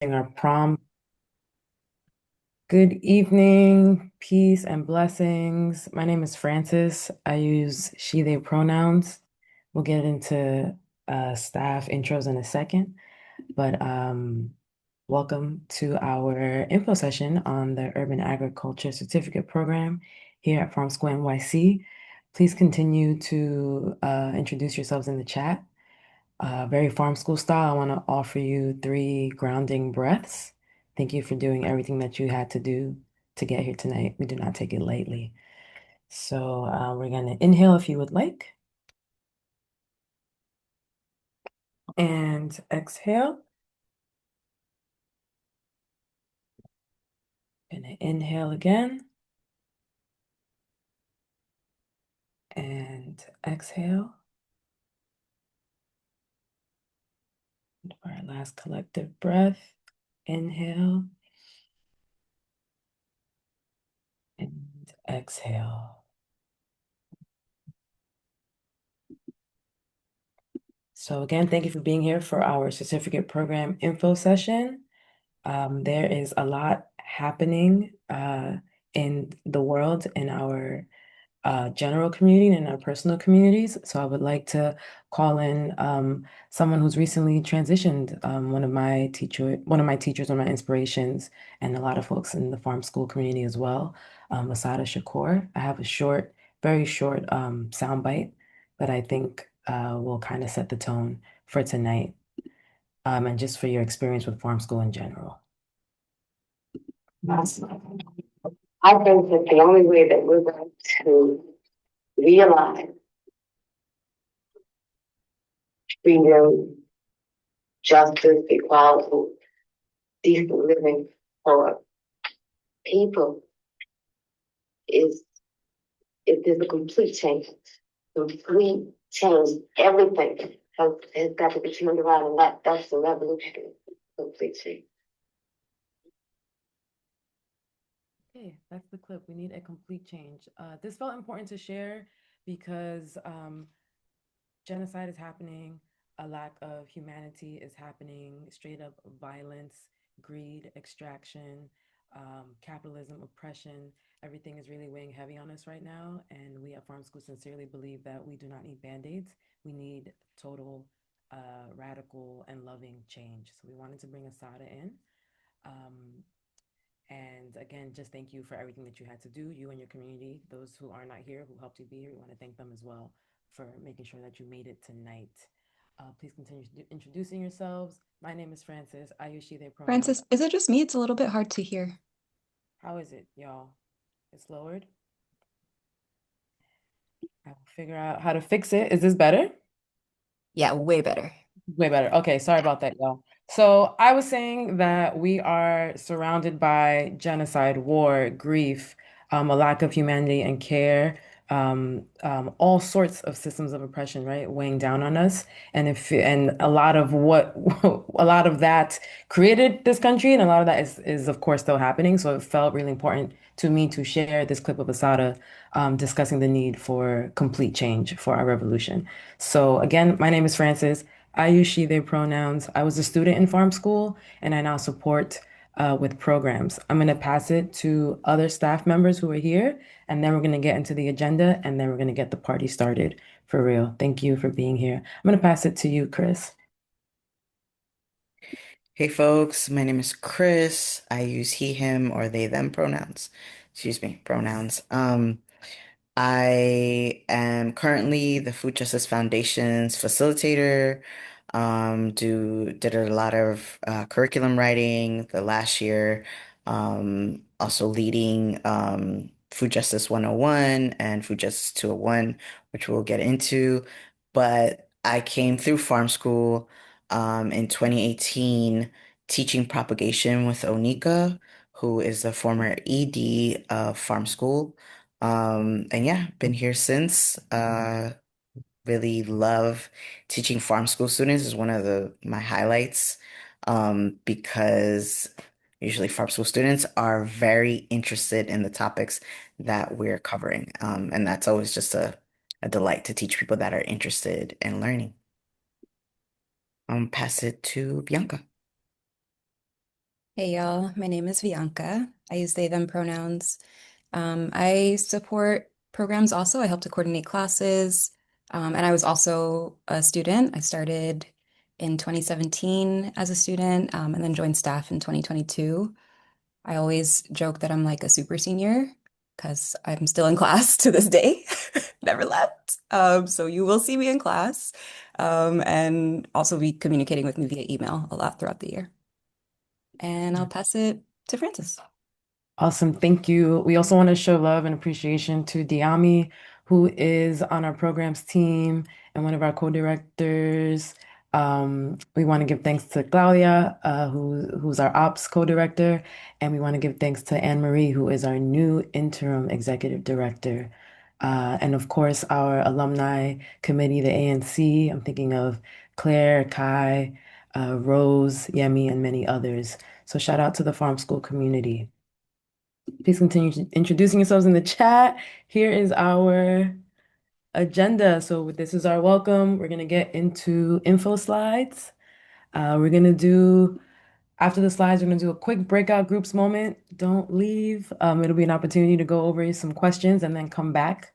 Our prom. Good evening, peace and blessings. My name is Francis. I use she, they pronouns. We'll get into staff intros in a second, but welcome to our info session on the Urban Agriculture Certificate Program here at Farm School NYC. Please continue to introduce yourselves in the chat. Very farm school style. I want to offer you three grounding breaths. Thank you for doing everything that you had to do to get here tonight. We do not take it lightly. So we're going to inhale if you would like, and exhale. Going to inhale again and exhale. And for our last collective breath, inhale and exhale. So again, thank you for being here for our certificate program info session. There is a lot happening in the world, in our general community and in our personal communities. So I would like to call in someone who's recently transitioned, one of my teachers, one of my inspirations, and a lot of folks in the farm school community as well, Masada Shakur. I have a short, very short soundbite that I think will kind of set the tone for tonight, and just for your experience with farm school in general. I think that the only way that we're going to realize freedom, justice, equality, decent living for people is if there's a complete change. Complete change. Everything has got to be turned around, and that's the revolution. Complete change. Okay, that's the clip. We need a complete change. This felt important to share because genocide is happening, a lack of humanity is happening, straight up violence, greed, extraction, capitalism, oppression. Everything is really weighing heavy on us right now. And we at Farm School sincerely believe that we do not need band-aids. We need total, radical, and loving change. So we wanted to bring Asada in. Um, and again, just thank you for everything that you had to do, you and your community, those who are not here, who helped you be here. We want to thank them as well for making sure that you made it tonight. Please continue introducing yourselves. My name is Francis. I use she, they pronouns. Francis, is it just me? It's a little bit hard to hear. How is it, y'all? It's lowered. I will figure out how to fix it. Is this better? Yeah, way better. Way better. Okay, sorry about that, y'all. So I was saying that we are surrounded by genocide, war, grief, a lack of humanity and care, all sorts of systems of oppression, right, weighing down on us. And a lot of what a lot of that created this country, and a lot of that is of course still happening. So it felt really important to me to share this clip of Asada discussing the need for complete change for our revolution. So again, my name is Francis. I use she, they pronouns. I was a student in farm school and I now support with programs. I'm going to pass it to other staff members who are here, and then we're going to get into the agenda, and then we're going to get the party started for real. Thank you for being here. I'm going to pass it to you, Chris. Hey folks, my name is Chris. I use he, him, or they, them pronouns. Excuse me, pronouns. I am currently the Food Justice Foundation's facilitator. Did a lot of curriculum writing the last year. Also leading Food Justice 101 and Food Justice 201, which we'll get into. But I came through farm school in 2018 teaching propagation with Onika, who is the former ED of farm school. And yeah, been here since. Really love teaching farm school students is one of my highlights. Because usually farm school students are very interested in the topics that we're covering. And that's always just a delight to teach people that are interested in learning. Pass it to Bianca. Hey y'all, my name is Bianca. I use they, them pronouns. I support programs also. I help to coordinate classes. And I was also a student. I started in 2017 as a student, and then joined staff in 2022. I always joke that I'm like a super senior because I'm still in class to this day. Never left. So you will see me in class, and also be communicating with me via email a lot throughout the year. And I'll pass it to Francis. Awesome. Thank you. We also want to show love and appreciation to Diami, who is on our programs team and one of our co-directors. We want to give thanks to Claudia, who's our ops co-director, and we want to give thanks to Anne Marie, who is our new interim executive director. And of course, our alumni committee, the ANC. I'm thinking of Claire, Kai, Rose, Yemi, and many others. So shout out to the farm school community. Please continue introducing yourselves in the chat. Here is our agenda. So this is our welcome. We're going to get into info slides. We're going to do, after the slides, we're going to do a quick breakout groups moment. Don't leave. It'll be an opportunity to go over some questions and then come back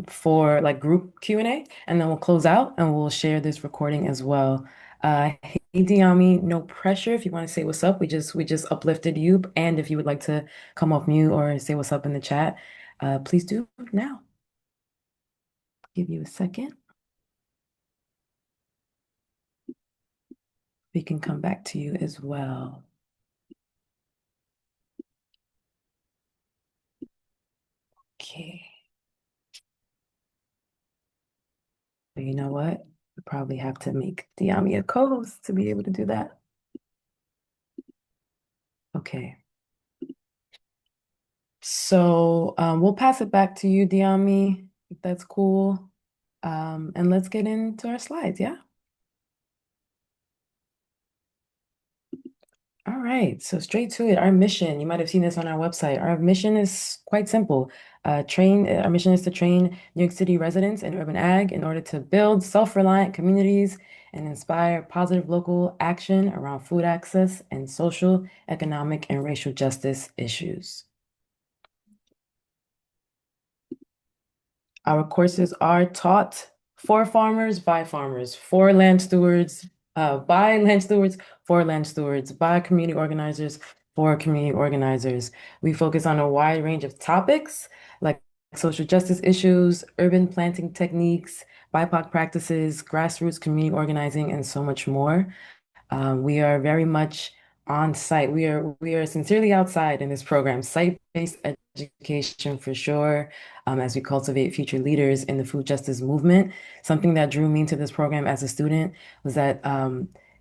for like group Q&A, and then we'll close out and we'll share this recording as well. Hey Diami, no pressure. If you want to say what's up, we just uplifted you, and if you would like to come off mute or say what's up in the chat, please do now. Give you a second. We can come back to you as well. Okay. But you know what? We probably have to make Diami a co-host to be able to do that. Okay. So we'll pass it back to you, Diami, if that's cool. And let's get into our slides, yeah? All right, so straight to it. Our mission, you might have seen this on our website. Our mission is quite simple. Our mission is to train New York City residents in urban ag in order to build self-reliant communities and inspire positive local action around food access and social, economic, and racial justice issues. Our courses are taught for farmers by farmers, for land stewards, by land stewards, for land stewards, by community organizers, for community organizers. We focus on a wide range of topics like social justice issues, urban planting techniques, BIPOC practices, grassroots community organizing, and so much more. We are very much on site. We are sincerely outside in this program, site-based education for sure, as we cultivate future leaders in the food justice movement. Something that drew me into this program as a student was that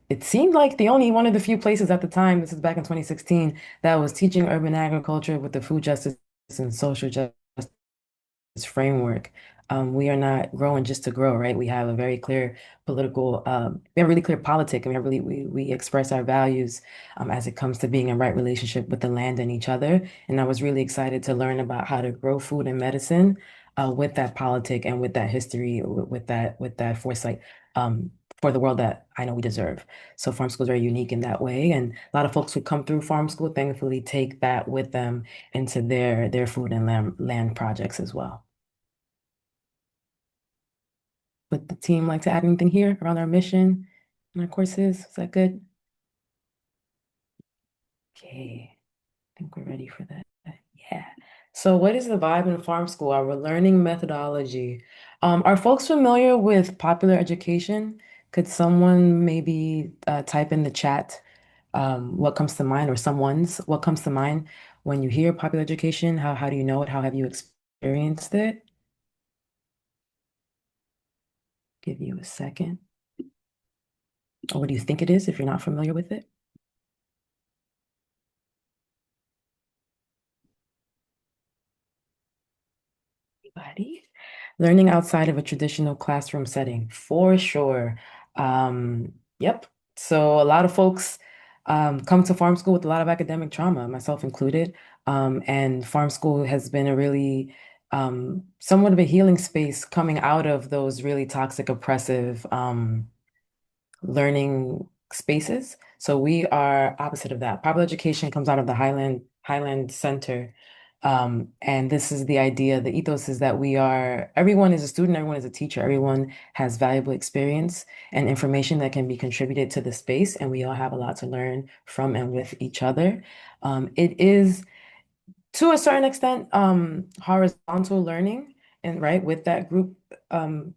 it seemed like the only one of the few places at the time, this is back in 2016, that was teaching urban agriculture with the food justice and social justice framework. We are not growing just to grow, right? We have a very clear political, we have a really clear politic, and we express our values as it comes to being in right relationship with the land and each other. And I was really excited to learn about how to grow food and medicine with that politic and with that history, with that foresight for the world that I know we deserve. So farm school is very unique in that way, and a lot of folks who come through farm school thankfully take that with them into their food and land projects as well. Would the team like to add anything here around our mission and our courses? Is that good? Okay, I think we're ready for that. Yeah. So what is the vibe in farm school? Our learning methodology. Are folks familiar with popular education? Could someone maybe type in the chat what comes to mind, or what comes to mind when you hear popular education? How do you know it? How have you experienced it? Give you a second. Or what do you think it is if you're not familiar with it? Anybody? Learning outside of a traditional classroom setting, for sure. Yep. So a lot of folks come to farm school with a lot of academic trauma, myself included. And farm school has been a really somewhat of a healing space coming out of those really toxic, oppressive learning spaces. So we are opposite of that. Popular education comes out of the Highland Center. And this is the idea, the ethos is that everyone is a student, everyone is a teacher, everyone has valuable experience and information that can be contributed to the space, and we all have a lot to learn from and with each other. It is to a certain extent horizontal learning, and right with that group um,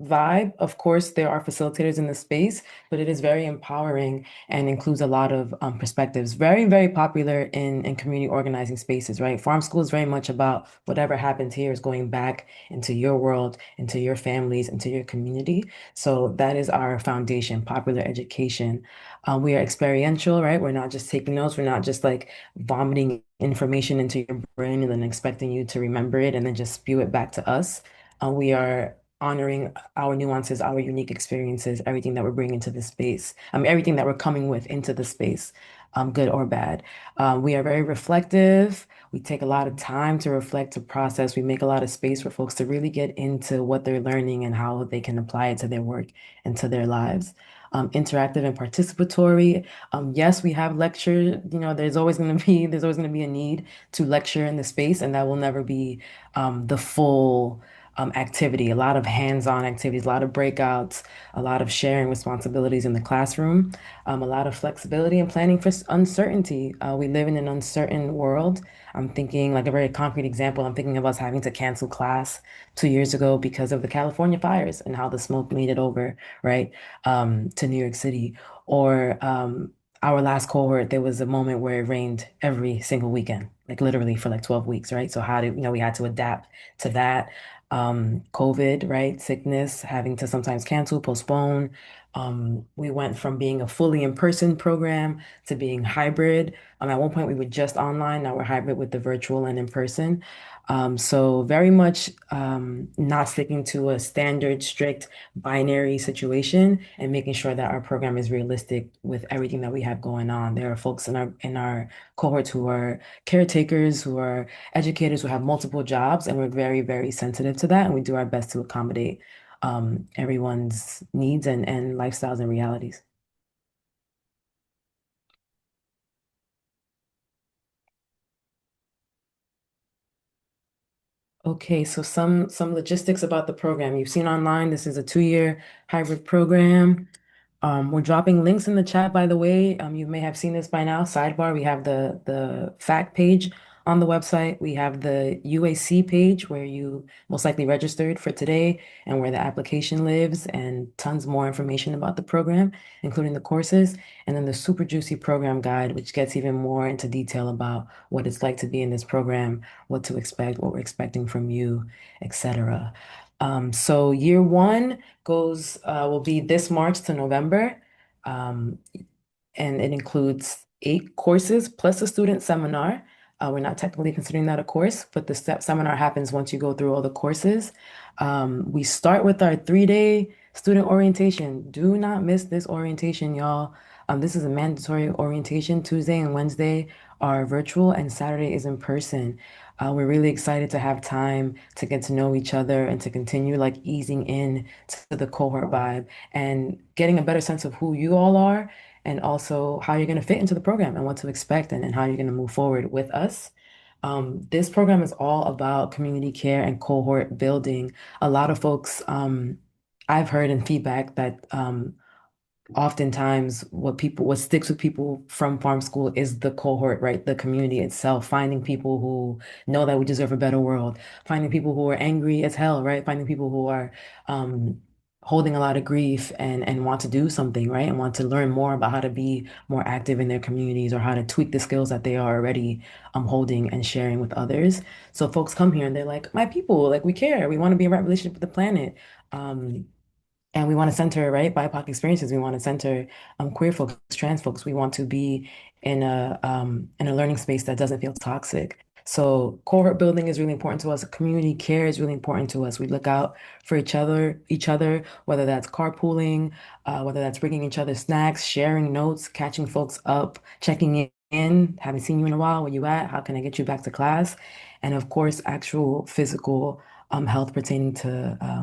vibe. Of course, there are facilitators in the space, but it is very empowering and includes a lot of perspectives. Very, very popular in community organizing spaces, right? Farm school is very much about whatever happens here is going back into your world, into your families, into your community. So that is our foundation, popular education. We are experiential, right? We're not just taking notes. We're not just like vomiting information into your brain and then expecting you to remember it and then just spew it back to us. We are honoring our nuances, our unique experiences, everything that we're bringing to the space, everything that we're coming with into the space, good or bad. We are very reflective. We take a lot of time to reflect, to process. We make a lot of space for folks to really get into what they're learning and how they can apply it to their work and to their lives. Interactive and participatory. Yes, we have lecture. There's always going to be a need to lecture in the space, and that will never be the full activity, a lot of hands-on activities, a lot of breakouts, a lot of sharing responsibilities in the classroom, a lot of flexibility and planning for uncertainty. We live in an uncertain world. I'm thinking like a very concrete example. I'm thinking of us having to cancel class 2 years ago because of the California fires and how the smoke made it over, right, to New York City. Or our last cohort, there was a moment where it rained every single weekend, like literally for like 12 weeks, right? So we had to adapt to that. COVID, right? Sickness, having to sometimes cancel, postpone. We went from being a fully in-person program to being hybrid. At one point, we were just online. Now we're hybrid with the virtual and in-person. So very much not sticking to a standard, strict binary situation and making sure that our program is realistic with everything that we have going on. There are folks in our cohorts who are caretakers, who are educators, who have multiple jobs, and we're very, very sensitive to that, and we do our best to accommodate everyone's needs and lifestyles and realities. Okay, so some logistics about the program. You've seen online, this is a 2-year hybrid program. We're dropping links in the chat, by the way. You may have seen this by now. Sidebar, we have the fact page on the website. We have the UAC page where you most likely registered for today and where the application lives, and tons more information about the program, including the courses. And then the super juicy program guide, which gets even more into detail about what it's like to be in this program, what to expect, what we're expecting from you, etc. So year one will be this March to November. Um, and it includes 8 courses plus a student seminar. We're not technically considering that a course, but the seminar happens once you go through all the courses. We start with our 3-day student orientation. Do not miss this orientation, y'all. This is a mandatory orientation. Tuesday and Wednesday are virtual, and Saturday is in person. We're really excited to have time to get to know each other and to continue like easing in to the cohort vibe and getting a better sense of who you all are and also how you're going to fit into the program and what to expect and how you're going to move forward with us. This program is all about community care and cohort building. A lot of folks, I've heard in feedback that oftentimes what sticks with people from farm school is the cohort, right? The community itself, finding people who know that we deserve a better world, finding people who are angry as hell, right? Finding people who are holding a lot of grief and want to do something, right? And want to learn more about how to be more active in their communities or how to tweak the skills that they are already holding and sharing with others. So folks come here and they're like, my people, like we care, we want to be in right relationship with the planet. And we want to center, right, BIPOC experiences. We want to center queer folks, trans folks. We want to be in a learning space that doesn't feel toxic. So cohort building is really important to us. Community care is really important to us. We look out for each other, whether that's carpooling, whether that's bringing each other snacks, sharing notes, catching folks up, checking in, haven't seen you in a while. Where you at? How can I get you back to class? And of course, actual physical health pertaining to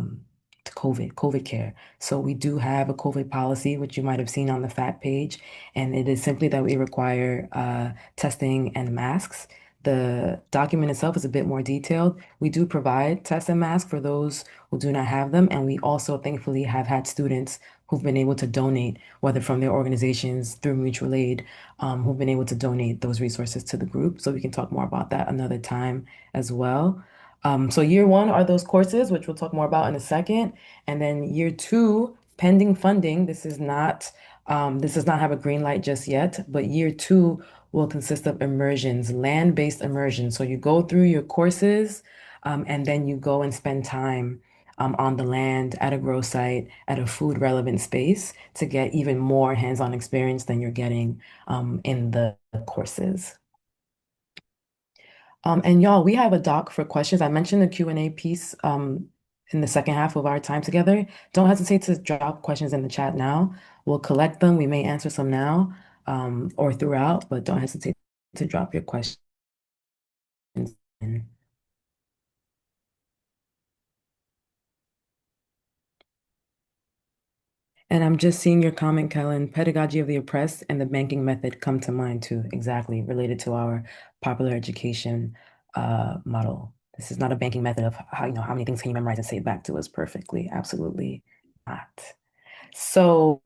COVID care. So we do have a COVID policy, which you might have seen on the fact page, and it is simply that we require testing and masks. The document itself is a bit more detailed. We do provide tests and masks for those who do not have them, and we also thankfully have had students who've been able to donate, whether from their organizations through mutual aid, who've been able to donate those resources to the group. So we can talk more about that another time as well. So year one are those courses, which we'll talk more about in a second. And then year two, pending funding. This does not have a green light just yet, but year two will consist of immersions, land-based immersions. So you go through your courses, and then you go and spend time on the land at a grow site at a food relevant space to get even more hands-on experience than you're getting in the courses. And y'all, we have a doc for questions. I mentioned the Q&A piece in the second half of our time together. Don't hesitate to drop questions in the chat now. We'll collect them. We may answer some now or throughout, but don't hesitate to drop your questions in. And I'm just seeing your comment, Kellen. Pedagogy of the oppressed and the banking method come to mind too, exactly related to our popular education model. This is not a banking method of how, how many things can you memorize and say it back to us perfectly. Absolutely not. So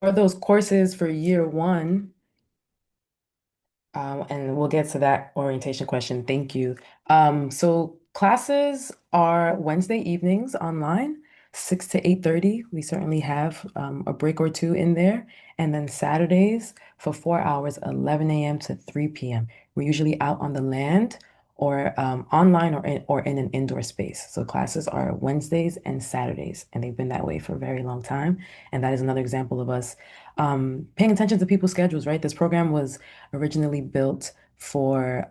for those courses for year one, and we'll get to that orientation question. Thank you. So classes are Wednesday evenings online, 6 to 8:30. We certainly have a break or two in there. And then Saturdays for 4 hours, 11 a.m. to 3 p.m. We're usually out on the land or online or in an indoor space. So classes are Wednesdays and Saturdays, and they've been that way for a very long time. And that is another example of us paying attention to people's schedules, right? This program was originally built for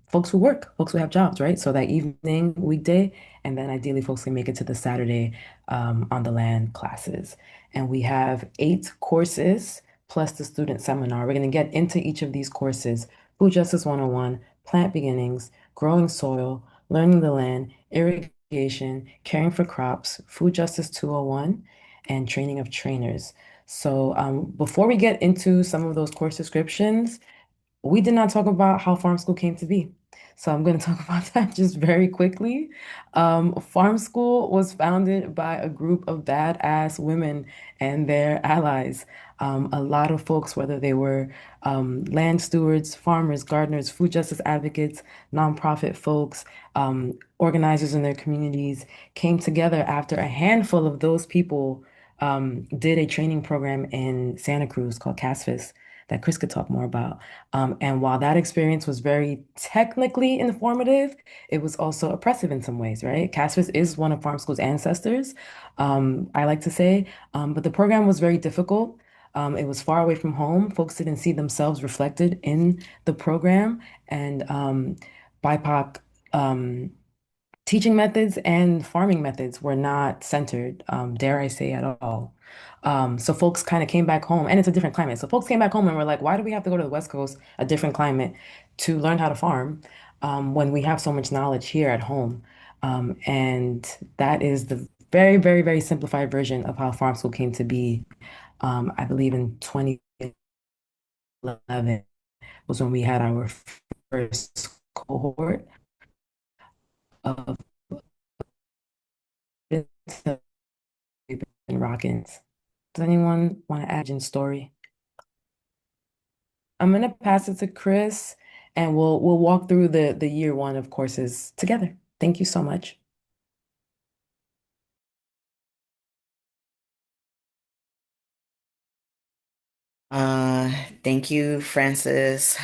folks who work, folks who have jobs, right? So that evening, weekday, and then ideally folks can make it to the Saturday on the land classes. And we have 8 courses plus the student seminar. We're going to get into each of these courses: Food Justice 101, Plant Beginnings, Growing Soil, Learning the Land, Irrigation, Caring for Crops, Food Justice 201, and Training of Trainers. So before we get into some of those course descriptions, we did not talk about how farm school came to be. So I'm going to talk about that just very quickly. Farm school was founded by a group of badass women and their allies. A lot of folks, whether they were land stewards, farmers, gardeners, food justice advocates, nonprofit folks, organizers in their communities, came together after a handful of those people did a training program in Santa Cruz called CASFIS that Chris could talk more about. And while that experience was very technically informative, it was also oppressive in some ways, right? CASFIS is one of farm school's ancestors, I like to say, but the program was very difficult. It was far away from home. Folks didn't see themselves reflected in the program, and BIPOC teaching methods and farming methods were not centered, dare I say, at all. So folks kind of came back home, and it's a different climate. So folks came back home and were like, why do we have to go to the West Coast, a different climate, to learn how to farm when we have so much knowledge here at home? And that is the very, very, very simplified version of how farm school came to be. I believe in 2011 was when we had our first cohort of rocking. Does anyone want to add in story? I'm gonna pass it to Chris, and we'll walk through the year one of courses together. Thank you so much. Uh, Thank you, Francis,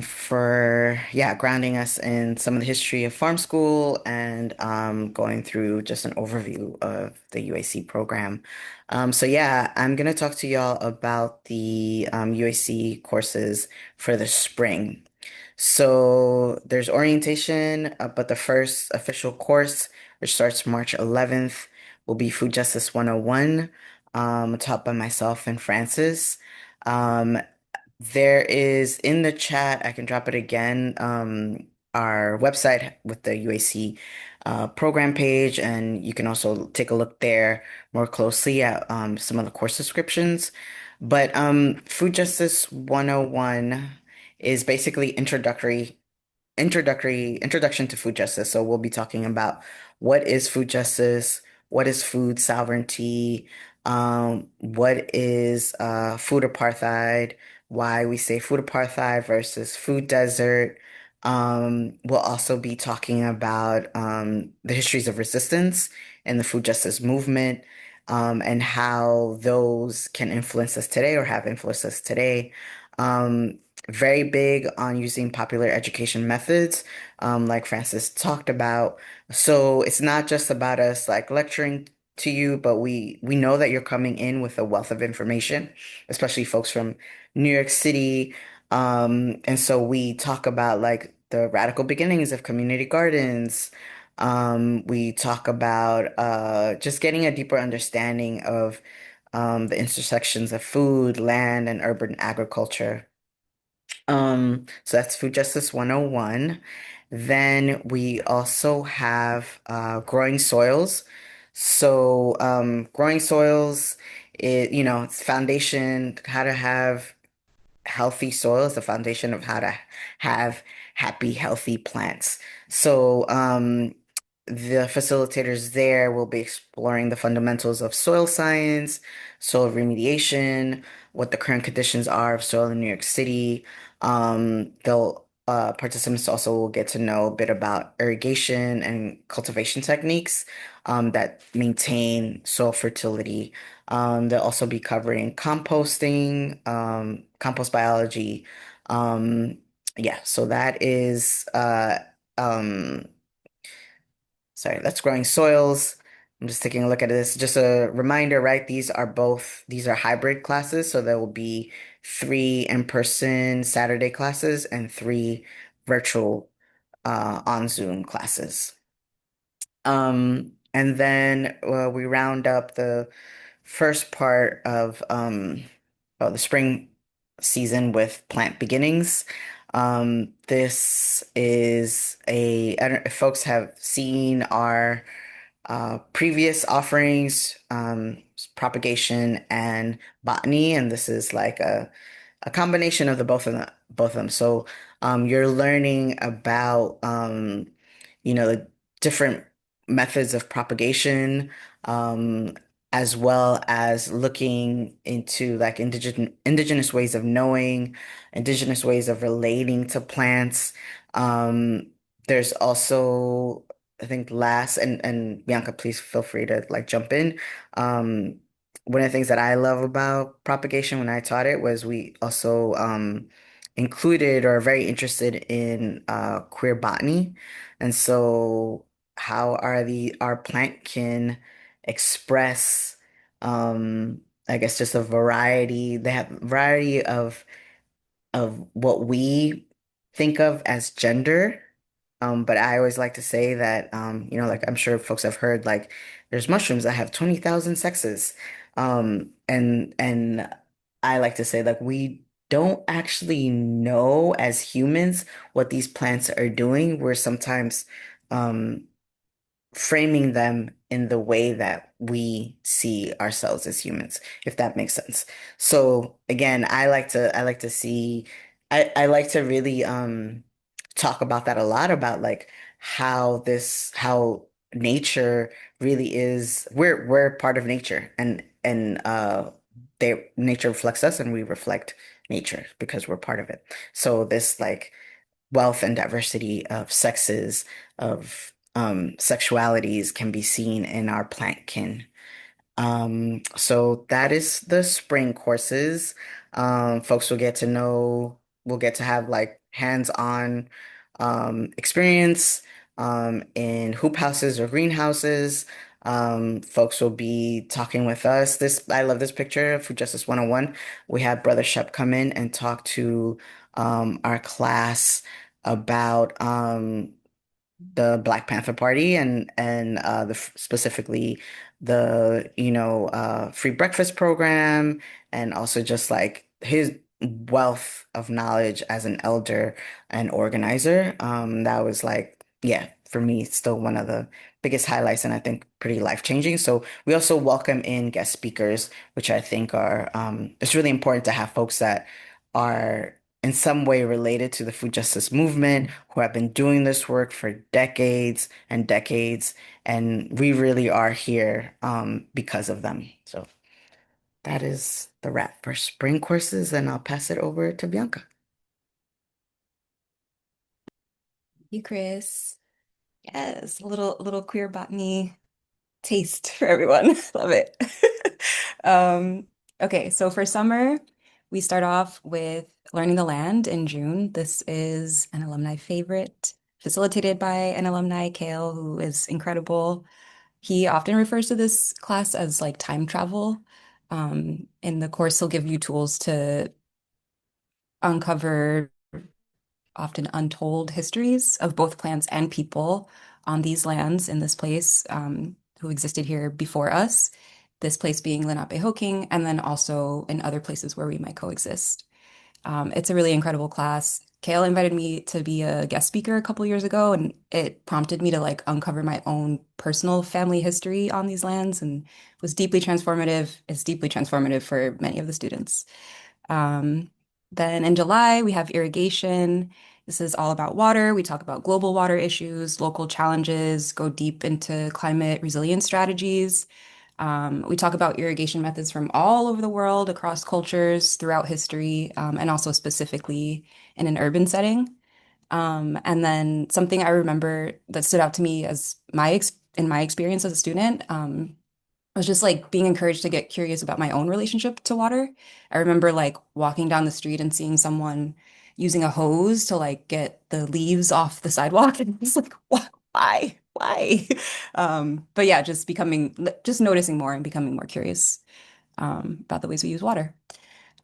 for grounding us in some of the history of farm school and going through just an overview of the UAC program. I'm gonna talk to y'all about the UAC courses for the spring. So there's orientation, but the first official course, which starts March 11th, will be Food Justice 101, taught by myself and Francis. Um, there is in the chat, I can drop it again. our website with the UAC program page, and you can also take a look there more closely at some of the course descriptions. But Food Justice 101 is basically introduction to food justice. So we'll be talking about what is food justice, what is food sovereignty, what is food apartheid, why we say food apartheid versus food desert. We'll also be talking about the histories of resistance and the food justice movement, and how those can influence us today or have influenced us today. Um, Very big on using popular education methods, like Francis talked about. So it's not just about us like lecturing to you, but we know that you're coming in with a wealth of information, especially folks from New York City. And so we talk about like the radical beginnings of community gardens. We talk about just getting a deeper understanding of the intersections of food, land, and urban agriculture. So that's Food Justice 101. Then we also have growing soils. So growing soils, it's foundation, how to have healthy soil is the foundation of how to have happy, healthy plants. So, the facilitators there will be exploring the fundamentals of soil science, soil remediation, what the current conditions are of soil in New York City. They'll Participants also will get to know a bit about irrigation and cultivation techniques that maintain soil fertility. They'll also be covering composting, compost biology. Um, yeah, so that is um, sorry, that's growing soils. I'm just taking a look at this. Just a reminder, right? These are hybrid classes, so there will be three in-person Saturday classes and three virtual on Zoom classes. And then we round up the first part of the spring season with plant beginnings. This is I don't know if folks have seen our previous offerings, propagation and botany, and this is like a combination of the both of them. So you're learning about the different methods of propagation, um, as well as looking into like indigenous ways of knowing, indigenous ways of relating to plants. Um, there's also, I think, last and Bianca, please feel free to like jump in. Um, One of the things that I love about propagation when I taught it was we also included or are very interested in queer botany. And so how our plant can express I guess just a variety. They have variety of what we think of as gender. But I always like to say that, like I'm sure folks have heard, like there's mushrooms that have 20,000 sexes. And I like to say like we don't actually know as humans what these plants are doing. We're sometimes um, framing them in the way that we see ourselves as humans, if that makes sense. So again, I like to see I like to really talk about that a lot about like how nature really is we're part of nature and nature reflects us and we reflect nature because we're part of it. So this like wealth and diversity of sexes, of sexualities can be seen in our plant kin. So that is the spring courses. Folks will get to have like hands-on experience in hoop houses or greenhouses. Folks will be talking with us. I love this picture of Food Justice 101. We had Brother Shep come in and talk to our class about the Black Panther Party and specifically the free breakfast program and also just like wealth of knowledge as an elder and organizer. That was like, yeah, for me, still one of the biggest highlights and I think pretty life-changing. So we also welcome in guest speakers, which I think are, it's really important to have folks that are in some way related to the food justice movement, who have been doing this work for decades and decades, and we really are here because of them. So that is the wrap for spring courses, and I'll pass it over to Bianca. You, Chris. Yes, a little queer botany taste for everyone. Love it. Um, okay, so for summer, we start off with Learning the Land in June. This is an alumni favorite, facilitated by an alumni, Kale, who is incredible. He often refers to this class as like time travel. In the course, he'll give you tools to uncover often untold histories of both plants and people on these lands in this place, who existed here before us, this place being Lenapehoking, and then also in other places where we might coexist. It's a really incredible class. Kale invited me to be a guest speaker a couple years ago, and it prompted me to like uncover my own personal family history on these lands and was deeply transformative. It's deeply transformative for many of the students. Um, then in July, we have irrigation. This is all about water. We talk about global water issues, local challenges, go deep into climate resilience strategies. We talk about irrigation methods from all over the world, across cultures, throughout history, and also specifically in an urban setting. And then something I remember that stood out to me as in my experience as a student, I was just like being encouraged to get curious about my own relationship to water. I remember like walking down the street and seeing someone using a hose to like get the leaves off the sidewalk. And it's like, what? Why? Why? But yeah, just noticing more and becoming more curious about the ways we use water.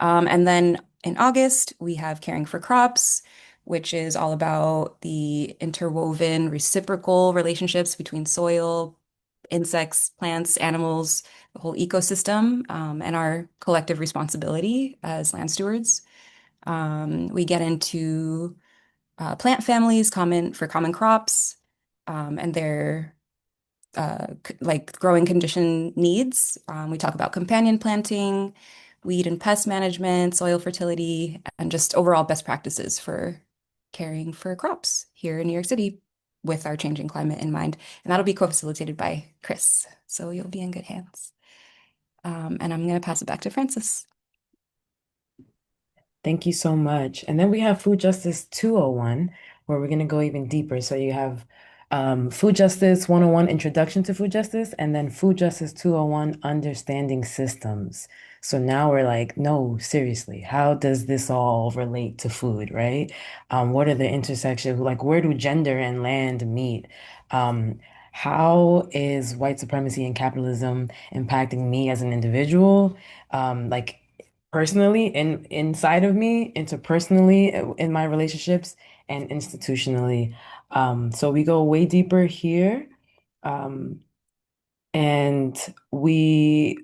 And then in August, we have Caring for Crops, which is all about the interwoven reciprocal relationships between soil, insects, plants, animals, the whole ecosystem, and our collective responsibility as land stewards. We get into plant families common for common crops, and their like growing condition needs. We talk about companion planting, weed and pest management, soil fertility, and just overall best practices for caring for crops here in New York City with our changing climate in mind. And that'll be co-facilitated by Chris. So you'll be in good hands. And I'm going to pass it back to Francis. Thank you so much. And then we have Food Justice 201, where we're going to go even deeper. So you have Food Justice 101, Introduction to Food Justice, and then Food Justice 201, Understanding Systems. So now we're like, no, seriously, how does this all relate to food, right? What are the intersections? Like, where do gender and land meet? Um, how is white supremacy and capitalism impacting me as an individual? Like, personally inside of me, interpersonally, in my relationships and institutionally. So we go way deeper here. Um, and we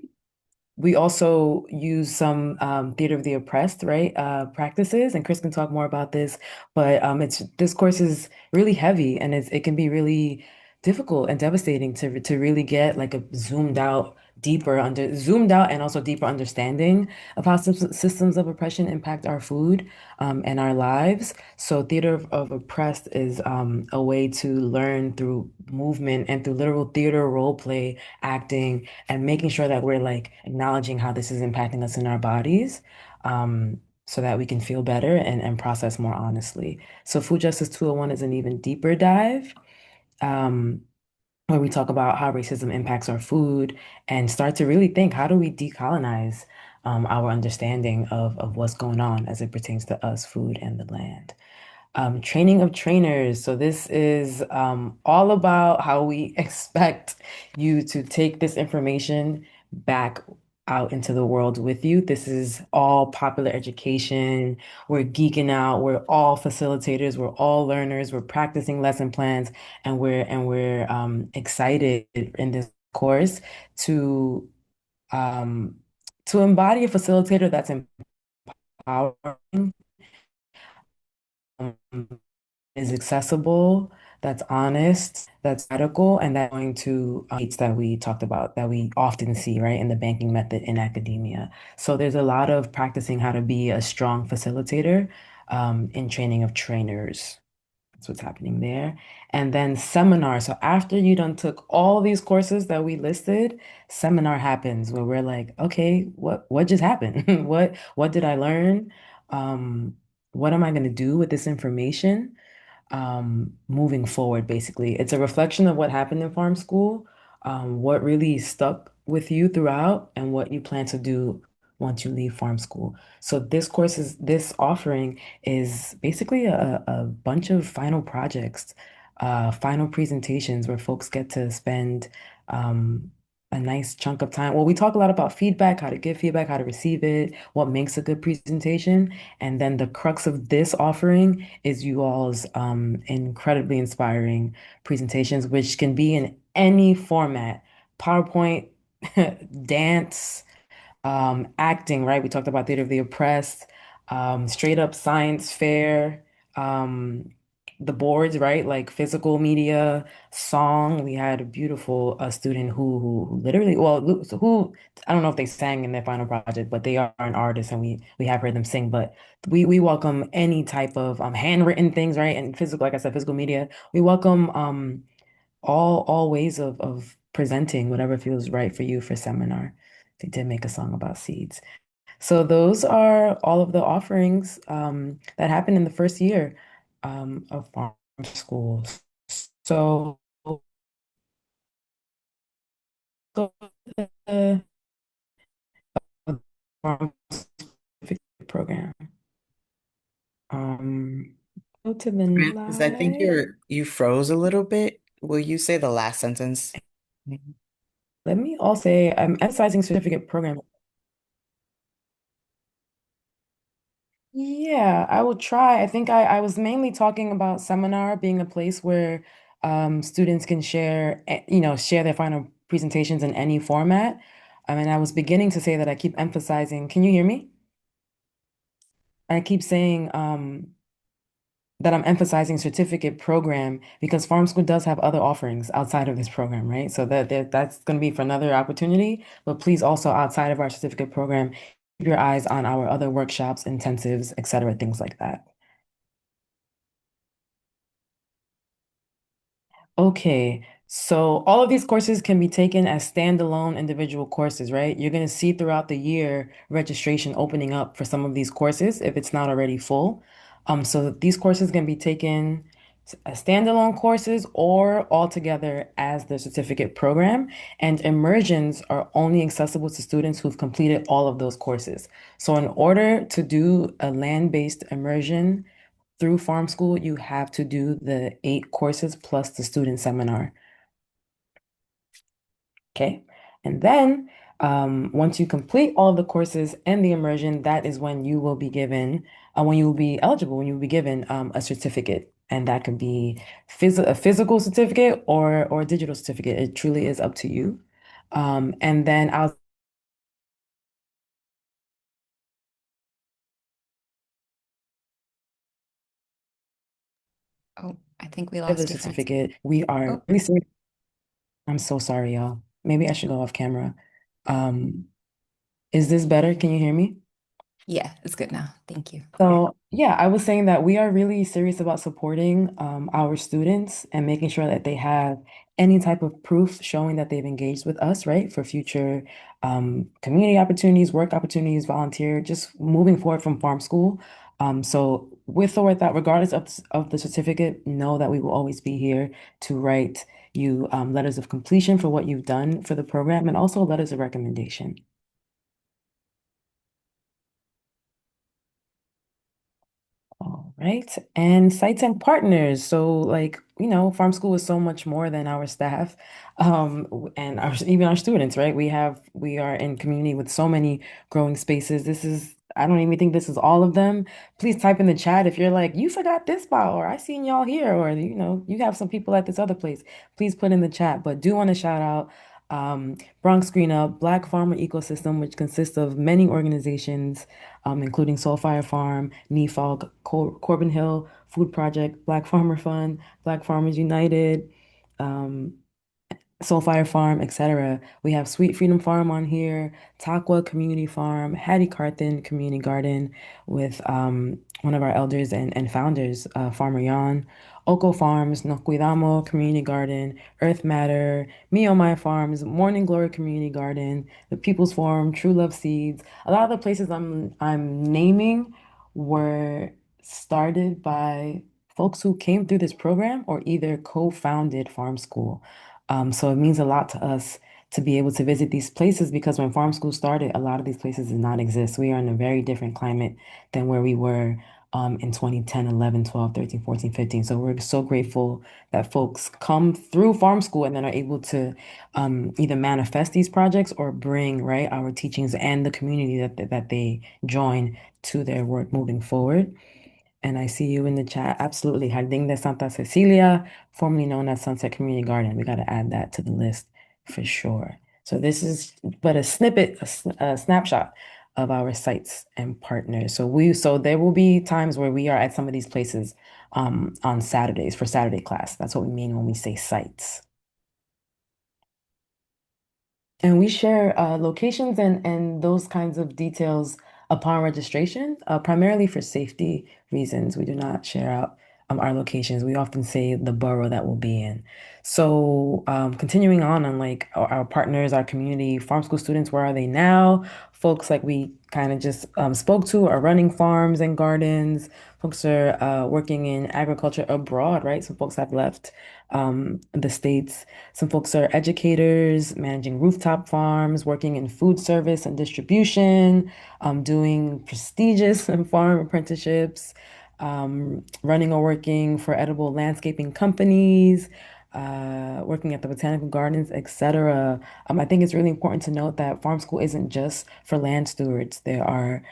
also use some theater of the oppressed, right? Practices, and Chris can talk more about this. But it's this course is really heavy, and it can be really difficult and devastating to really get like a zoomed out and also deeper understanding of how systems of oppression impact our food and our lives. So theater of oppressed is a way to learn through movement and through literal theater, role play, acting, and making sure that we're like acknowledging how this is impacting us in our bodies, so that we can feel better and process more honestly. So Food Justice 201 is an even deeper dive, um, where we talk about how racism impacts our food and start to really think, how do we decolonize our understanding of what's going on as it pertains to us, food, and the land. Training of trainers. So this is all about how we expect you to take this information back out into the world with you. This is all popular education. We're geeking out. We're all facilitators. We're all learners. We're practicing lesson plans, and we're excited in this course to um, to embody a facilitator that's empowering, um, is accessible, that's honest, that's ethical, and that's going to traits that we talked about that we often see, right, in the banking method in academia. So there's a lot of practicing how to be a strong facilitator in training of trainers. That's what's happening there. And then seminar. So after you done took all these courses that we listed, seminar happens where we're like, okay, what just happened? What did I learn? Um, what am I going to do with this information? Moving forward, basically. It's a reflection of what happened in farm school, what really stuck with you throughout, and what you plan to do once you leave farm school. So this offering is basically a bunch of final projects, final presentations where folks get to spend a nice chunk of time. Well, we talk a lot about feedback, how to give feedback, how to receive it, what makes a good presentation. And then the crux of this offering is you all's incredibly inspiring presentations, which can be in any format, PowerPoint, dance, acting, right? We talked about Theater of the Oppressed, straight up science fair, um, the boards, right? Like physical media, song. We had a beautiful student who literally, well, so who I don't know if they sang in their final project, but they are an artist, and we have heard them sing. But we welcome any type of handwritten things, right? And physical, like I said, physical media. We welcome all ways of presenting whatever feels right for you for seminar. They did make a song about seeds. So those are all of the offerings that happen in the first year of farm school. So, so the farm certificate program. Um, go to the next Francis, I think slide. you froze a little bit. Will you say the last sentence? Let me also say I'm emphasizing certificate program. Yeah, I will try. I think I was mainly talking about seminar being a place where students can share, share their final presentations in any format. I mean, I was beginning to say that I keep emphasizing, can you hear me? I keep saying that I'm emphasizing certificate program because farm school does have other offerings outside of this program, right? So that's going to be for another opportunity. But please also outside of our certificate program, keep your eyes on our other workshops, intensives, et cetera, things like that. Okay, so all of these courses can be taken as standalone individual courses, right? You're going to see throughout the year registration opening up for some of these courses if it's not already full. So these courses can be taken as standalone courses or all together as the certificate program. And immersions are only accessible to students who've completed all of those courses. So in order to do a land-based immersion, through farm school, you have to do the 8 courses plus the student seminar. Okay. And then once you complete all of the courses and the immersion, that is when you will be given, when you will be eligible, when you will be given a certificate. And that could be a physical certificate or a digital certificate. It truly is up to you. And then outside Oh, I think we of the lost you, Francis. certificate, we are Oh, really serious. I'm so sorry, y'all. Maybe I should go off camera. Um, is this better? Can you hear me? yeah, it's good now. Thank you. So, yeah, I was saying that we are really serious about supporting our students and making sure that they have any type of proof showing that they've engaged with us, right, for future community opportunities, work opportunities, volunteer, just moving forward from farm school. So, with or without, regardless of the certificate, know that we will always be here to write you letters of completion for what you've done for the program and also letters of recommendation. All right. And sites and partners. So like, farm school is so much more than our staff, and even our students, right? We are in community with so many growing spaces. I don't even think this is all of them. Please type in the chat if you're like, you forgot this spot, or I seen y'all here, or you have some people at this other place. Please put in the chat. But do want to shout out Bronx Green Up, Black Farmer Ecosystem, which consists of many organizations, including Soul Fire Farm, NEFOG, Corbin Hill Food Project, Black Farmer Fund, Black Farmers United, um, Soulfire Farm, etc. We have Sweet Freedom Farm on here, Takwa Community Farm, Hattie Carthen Community Garden with one of our elders and founders, Farmer Yan, Oko Farms, No Cuidamo Community Garden, Earth Matter, Me On My Farms, Morning Glory Community Garden, the People's Forum, True Love Seeds. A lot of the places I'm naming were started by folks who came through this program or either co-founded Farm School. So it means a lot to us to be able to visit these places because when farm school started, a lot of these places did not exist. We are in a very different climate than where we were in 2010, 11, 12, 13, 14, 15. So we're so grateful that folks come through farm school and then are able to either manifest these projects or bring, right, our teachings and the community that they join to their work moving forward. And I see you in the chat. Absolutely. Jardín de Santa Cecilia, formerly known as Sunset Community Garden. We got to add that to the list for sure. So this is but a snippet, a snapshot of our sites and partners. So there will be times where we are at some of these places on Saturdays for Saturday class. That's what we mean when we say sites. And we share locations and those kinds of details upon registration, primarily for safety reasons. We do not share out our locations. We often say the borough that we'll be in. So continuing on like our partners, our community, farm school students, where are they now? Folks like we kind of just spoke to are running farms and gardens. Folks are working in agriculture abroad, right? Some folks have left the States. Some folks are educators, managing rooftop farms, working in food service and distribution, doing prestigious farm apprenticeships, running or working for edible landscaping companies, working at the botanical gardens, etc. I think it's really important to note that farm school isn't just for land stewards. There are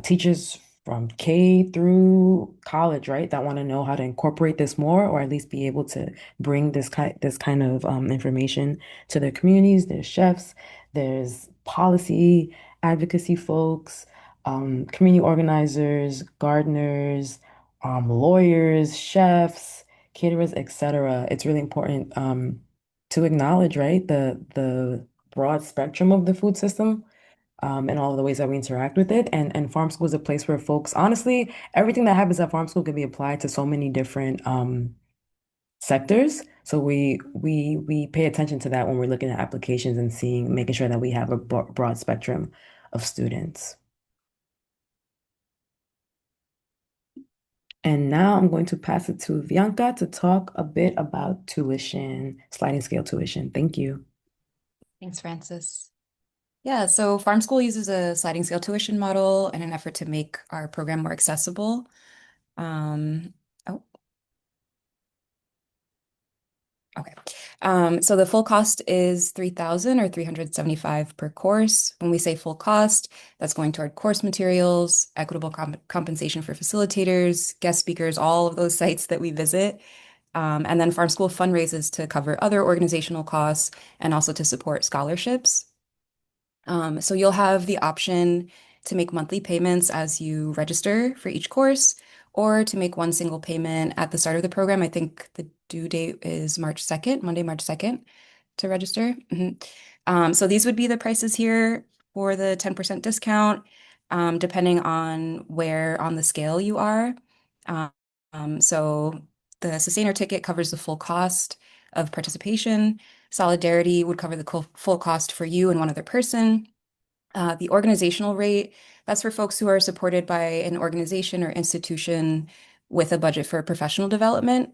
teachers from K through college, right, that want to know how to incorporate this more, or at least be able to bring this kind of information to their communities. There's chefs, there's policy advocacy folks, community organizers, gardeners, lawyers, chefs, caterers, etc. It's really important to acknowledge, right, the broad spectrum of the food system and all of the ways that we interact with it. And farm school is a place where folks, honestly, everything that happens at farm school can be applied to so many different sectors. So we pay attention to that when we're looking at applications and seeing, making sure that we have a broad spectrum of students. And now I'm going to pass it to Bianca to talk a bit about tuition, sliding scale tuition. Thank you. Thanks, Francis. Yeah, so Farm School uses a sliding scale tuition model in an effort to make our program more accessible. Oh, okay. So the full cost is $3,000 or $375 per course. When we say full cost, that's going toward course materials, equitable compensation for facilitators, guest speakers, all of those sites that we visit. And then Farm School fundraises to cover other organizational costs and also to support scholarships. So you'll have the option to make monthly payments as you register for each course, or to make one single payment at the start of the program. I think the due date is March 2nd, Monday, March 2nd, to register. So these would be the prices here for the 10% discount, depending on where on the scale you are. So the Sustainer ticket covers the full cost of participation. Solidarity would cover the full cost for you and one other person. The organizational rate, that's for folks who are supported by an organization or institution with a budget for professional development.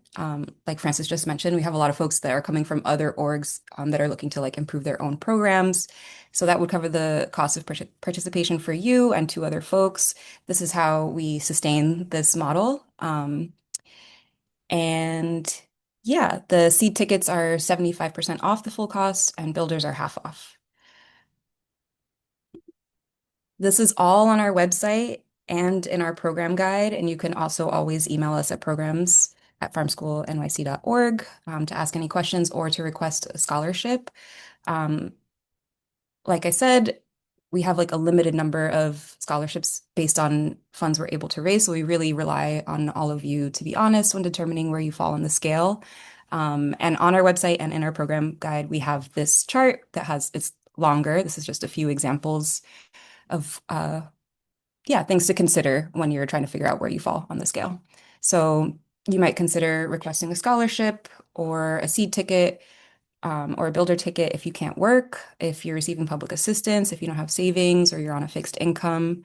Like Francis just mentioned, we have a lot of folks that are coming from other orgs that are looking to like improve their own programs. So that would cover the cost of participation for you and two other folks. This is how we sustain this model. And yeah, the seed tickets are 75% off the full cost and builders are half off. This is all on our website and in our program guide, and you can also always email us at programs@farmschoolnyc.org to ask any questions or to request a scholarship. Um, like I said, we have like a limited number of scholarships based on funds we're able to raise. So we really rely on all of you to be honest when determining where you fall on the scale. And on our website and in our program guide, we have this chart that has, it's longer. This is just a few examples of, yeah, things to consider when you're trying to figure out where you fall on the scale. So you might consider requesting a scholarship or a seed ticket or a builder ticket if you can't work, if you're receiving public assistance, if you don't have savings or you're on a fixed income.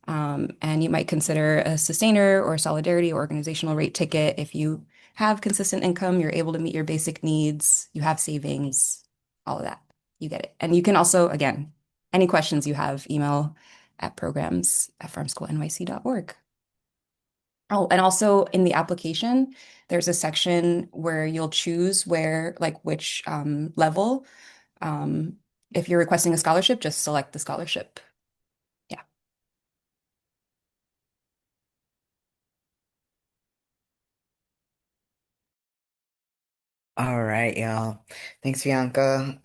And you might consider a sustainer or solidarity or organizational rate ticket if you have consistent income, you're able to meet your basic needs, you have savings, all of that. You get it. And you can also, again, any questions you have, email at programs@farmschoolnyc.org. Oh, and also in the application, there's a section where you'll choose where, like which level. Um, if you're requesting a scholarship, just select the scholarship. Yeah. All right, y'all. Thanks, Bianca.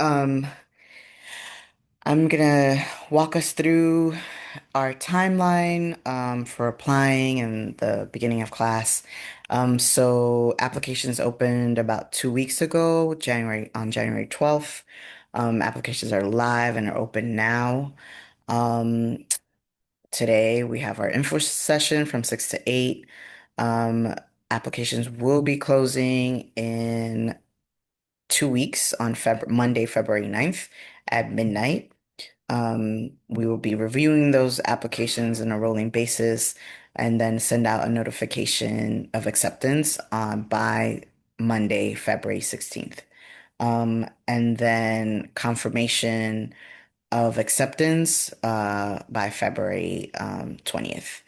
I'm gonna walk us through our timeline for applying and the beginning of class. So applications opened about 2 weeks ago, January 12th. Applications are live and are open now. Um, Today we have our info session from 6 to 8. Um, Applications will be closing in 2 weeks on Monday, February 9th at midnight. We will be reviewing those applications on a rolling basis and then send out a notification of acceptance by Monday, February 16th. And then confirmation of acceptance by February 20th.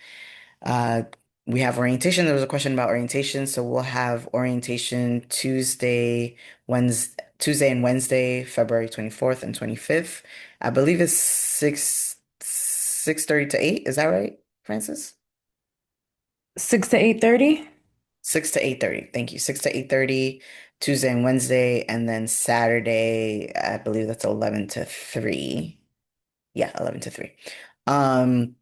Uh, we have orientation. There was a question about orientation, so we'll have orientation Tuesday and Wednesday, February 24th and 25th. I believe it's 6:30 to 8. Is that right, Francis? 6 to 8:30? 6 to 8:30. Thank you. 6 to 8:30, Tuesday and Wednesday, and then Saturday, I believe that's 11 to 3. Yeah, 11 to 3. Um,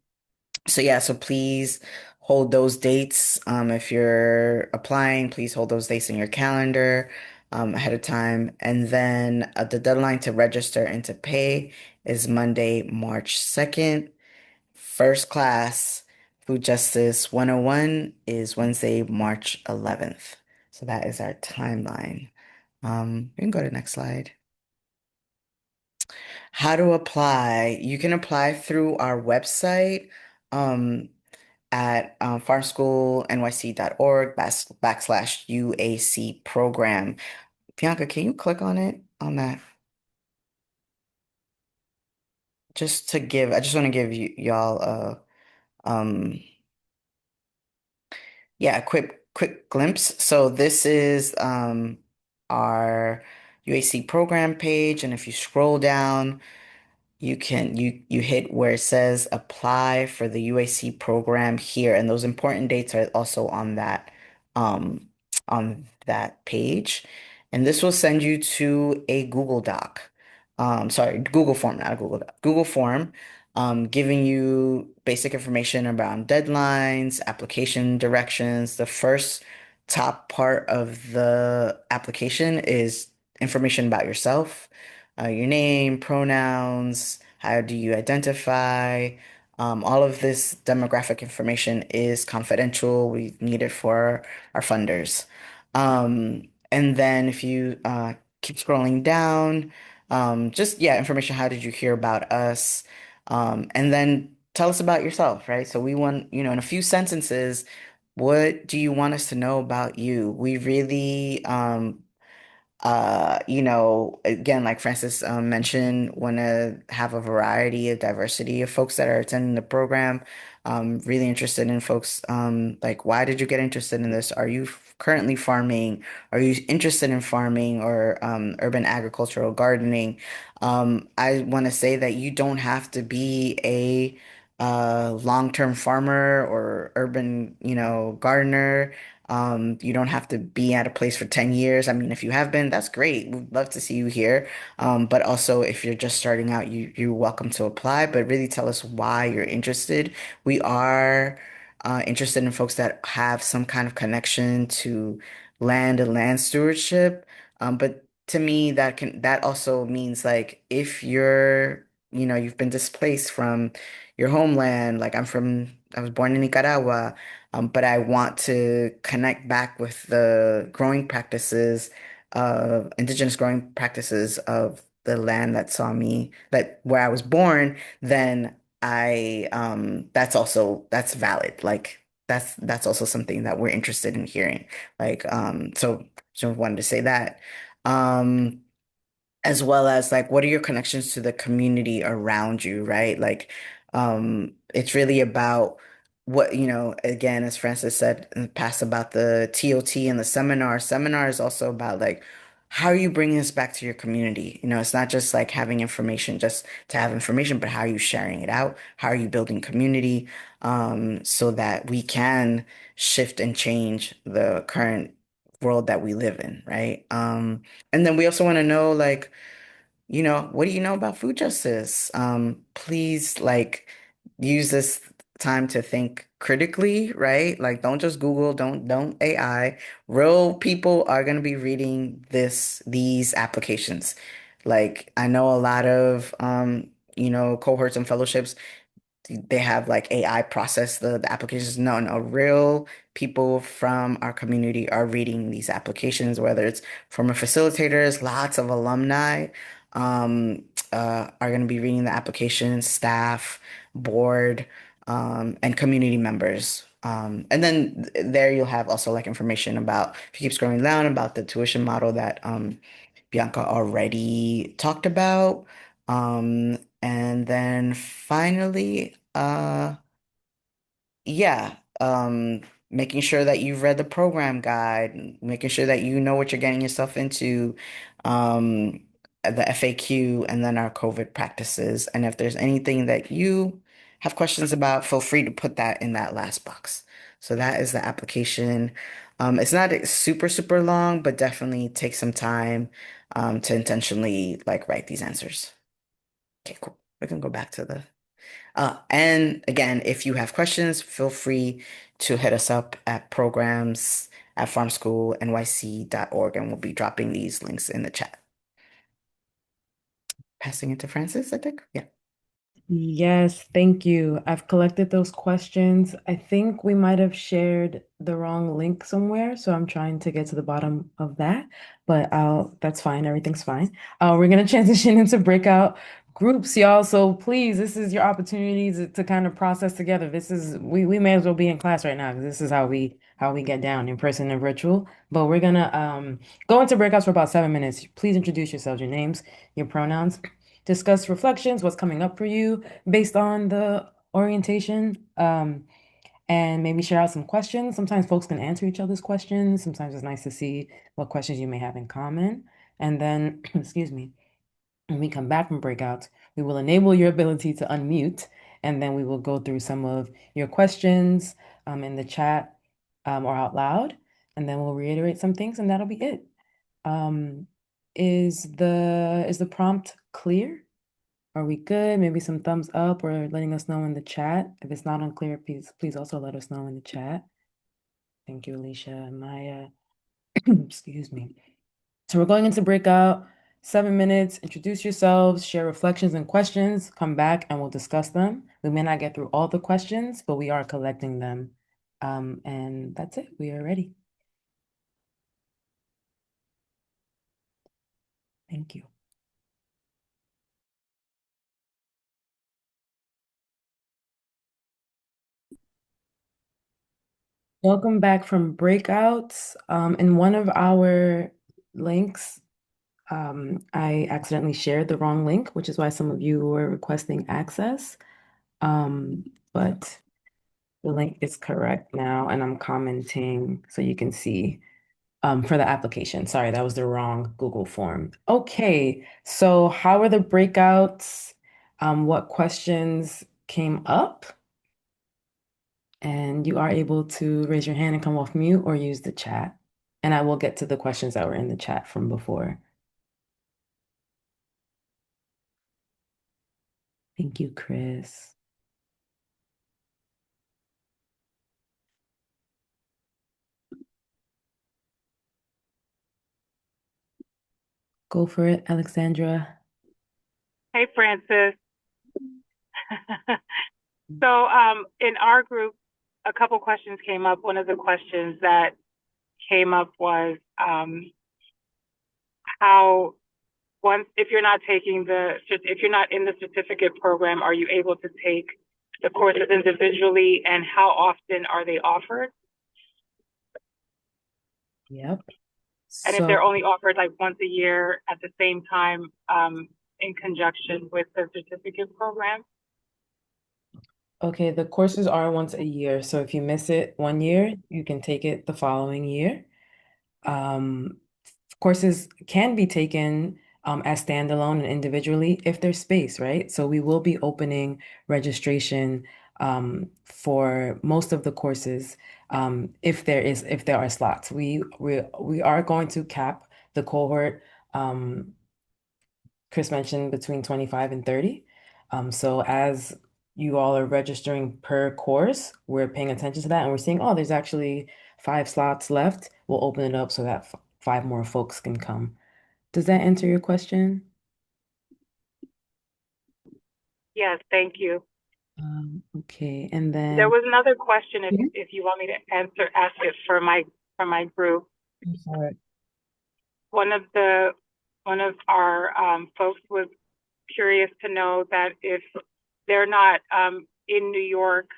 So yeah, so please hold those dates. If you're applying, please hold those dates in your calendar ahead of time. And then the deadline to register and to pay is Monday, March 2nd. First class, Food Justice 101 is Wednesday, March 11th. So that is our timeline. We can go to the next slide. How to apply? You can apply through our website. Um, at farmschoolnyc.org /UAC program. Bianca, can you click on it on that? I just want to give y'all a quick glimpse. So this is our UAC program page, and if you scroll down, you hit where it says apply for the UAC program here, and those important dates are also um on that page. And this will send you to a Google Doc. Sorry, Google form, not a Google Doc. Google form, giving you basic information around deadlines, application directions. The first top part of the application is information about yourself, your name, pronouns, how do you identify. All of this demographic information is confidential. We need it for our funders. And then if you keep scrolling down, just yeah, information. How did you hear about us? And then tell us about yourself, right? So we want, in a few sentences, what do you want us to know about you? We really again, like Francis mentioned, want to have a variety of diversity of folks that are attending the program. Really interested in folks like, why did you get interested in this? Are you currently farming? Are you interested in farming or urban agricultural gardening? I want to say that you don't have to be a long-term farmer or urban, gardener. You don't have to be at a place for 10 years. I mean, if you have been, that's great. We'd love to see you here. But also, if you're just starting out, you're welcome to apply, but really tell us why you're interested. We are interested in folks that have some kind of connection to land and land stewardship. But to me, that also means like if you've been displaced from your homeland. Like I was born in Nicaragua, but I want to connect back with the growing practices of indigenous growing practices of the land that saw me, that where I was born, then that's valid. Like that's also something that we're interested in hearing. Like, so wanted to say that. Um, as well as like what are your connections to the community around you, right? Like it's really about what, again, as Francis said in the past about the TOT and the seminar. Seminar is also about like how are you bringing this back to your community? It's not just like having information just to have information, but how are you sharing it out? How are you building community so that we can shift and change the current world that we live in, right? And then we also want to know, like, what do you know about food justice? Please, like, use this time to think critically, right? Like, don't just Google, don't AI. Real people are going to be reading these applications. Like, I know a lot of, cohorts and fellowships they have like AI process the applications. No, no, real people from our community are reading these applications, whether it's former facilitators, lots of alumni are going to be reading the applications, staff, board, and community members. And then there you'll have also like information about, if you keep scrolling down, about the tuition model that Bianca already talked about. And then finally, yeah, making sure that you've read the program guide, making sure that you know what you're getting yourself into, the FAQ, and then our COVID practices. And if there's anything that you have questions about, feel free to put that in that last box. So that is the application. It's not super, super long, but definitely take some time, to intentionally like write these answers. Okay, cool. We can go back to the and again, if you have questions, feel free to hit us up at programs at farmschoolnyc.org, and we'll be dropping these links in the chat. Passing it to Francis, I think. Yeah. Yes, thank you. I've collected those questions. I think we might have shared the wrong link somewhere, so I'm trying to get to the bottom of that, but that's fine. Everything's fine. We're gonna transition into breakout groups, y'all. So please, this is your opportunity to kind of process together. We may as well be in class right now because this is how we get down in person and virtual. But we're gonna go into breakouts for about 7 minutes. Please introduce yourselves, your names, your pronouns. Discuss reflections, what's coming up for you based on the orientation, and maybe share out some questions. Sometimes folks can answer each other's questions. Sometimes it's nice to see what questions you may have in common. And then, excuse me, when we come back from breakouts, we will enable your ability to unmute, and then we will go through some of your questions in the chat or out loud, and then we'll reiterate some things, and that'll be it. Um, is the prompt clear? Are we good? Maybe some thumbs up or letting us know in the chat. If it's not unclear, please also let us know in the chat. Thank you, Alicia and Maya. Excuse me. So we're going into breakout, 7 minutes. Introduce yourselves, share reflections and questions, come back and we'll discuss them. We may not get through all the questions, but we are collecting them. And that's it. We are ready. Thank you. Welcome back from breakouts. In one of our links, I accidentally shared the wrong link, which is why some of you were requesting access. But the link is correct now, and I'm commenting so you can see for the application. Sorry, that was the wrong Google form. Okay, so how are the breakouts? What questions came up, and you are able to raise your hand and come off mute or use the chat. And I will get to the questions that were in the chat from before. Thank you, Chris. Go for it, Alexandra. Hey, Francis. So, in our group, a couple questions came up. One of the questions that came up was how if you're not if you're not in the certificate program, are you able to take the courses individually, and how often are they offered? Yep. And if So, they're only offered like once a year at the same time, in conjunction with the certificate program? okay, the courses are once a year. So if you miss it one year, you can take it the following year. Um, Courses can be taken as standalone and individually if there's space, right? So we will be opening registration for most of the courses if there are slots. We are going to cap the cohort. Chris mentioned between 25 and 30. So as you all are registering per course, we're paying attention to that and we're seeing, oh, there's actually 5 slots left. We'll open it up so that f 5 more folks can come. Does that answer your question? Yes, thank you. Okay, and There then was another question yeah, if you want me to ask it for my group. I'm sorry. One of our folks was curious to know that if they're not in New York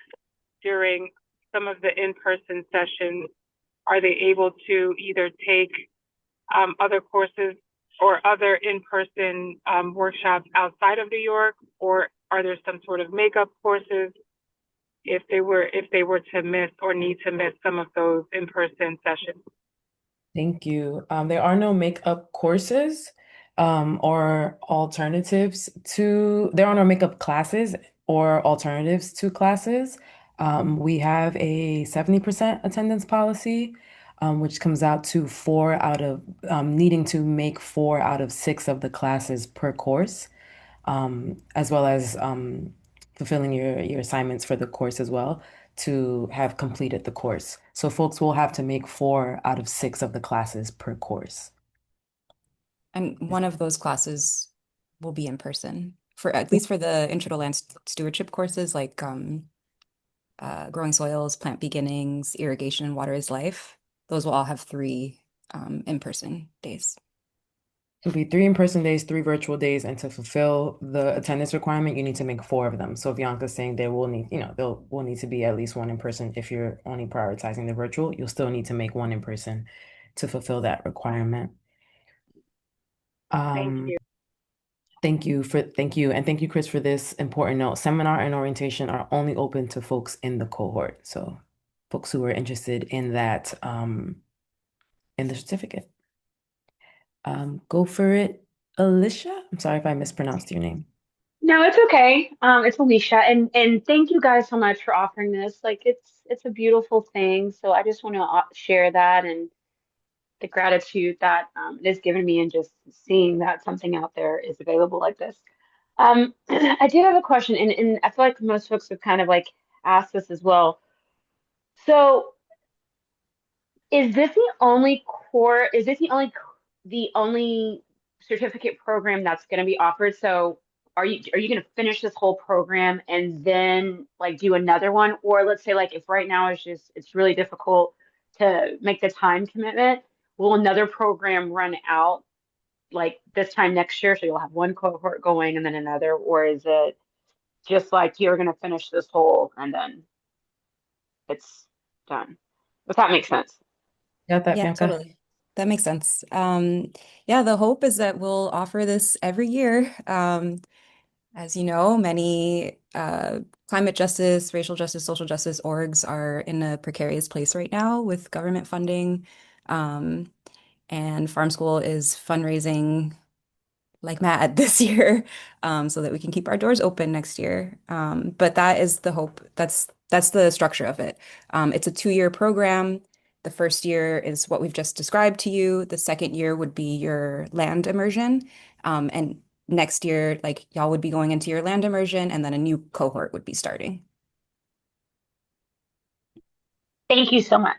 during some of the in-person sessions, are they able to either take other courses or other in-person workshops outside of New York, or are there some sort of makeup courses if they were to miss or need to miss some of those in-person sessions? Thank you. There are no makeup courses or alternatives there are no makeup classes or alternatives to classes. We have a 70% attendance policy, which comes out to needing to make 4 out of 6 of the classes per course, as well as fulfilling your assignments for the course as well to have completed the course. So folks will have to make 4 out of 6 of the classes per course. And one of those classes will be in person for at least for the Intro to Land Stewardship courses like growing soils, plant beginnings, irrigation, and water is life. Those will all have 3 in-person days. It'll be 3 in-person days, 3 virtual days, and to fulfill the attendance requirement, you need to make 4 of them. So if Bianca's saying there will need, there will need to be at least one in person. If you're only prioritizing the virtual, you'll still need to make one in person to fulfill that requirement. Thank Um, you. thank you, and thank you, Chris, for this important note. Seminar and orientation are only open to folks in the cohort, so folks who are interested in that, in the certificate. Go for it, Alicia. I'm sorry if I mispronounced your name. No, it's okay. It's Alicia, and thank you guys so much for offering this. Like, it's a beautiful thing. So I just want to share that and the gratitude that it has given me, and just seeing that something out there is available like this. I do have a question, and I feel like most folks have kind of like asked this as well. So is this the only core? Is this the only certificate program that's going to be offered? So are you going to finish this whole program and then like do another one? Or let's say like if right now it's really difficult to make the time commitment, will another program run out like this time next year? So you'll have one cohort going and then another, or is it just like you're going to finish this whole and then it's done? Does that make sense? Got that, Yeah, Bianca? totally. That makes sense. Yeah, the hope is that we'll offer this every year. As you know, many climate justice, racial justice, social justice orgs are in a precarious place right now with government funding. And Farm School is fundraising like mad this year, so that we can keep our doors open next year. But that is the hope. That's the structure of it. It's a 2-year program. The first year is what we've just described to you. The second year would be your land immersion. And next year, like y'all would be going into your land immersion, and then a new cohort would be starting. Thank you so much.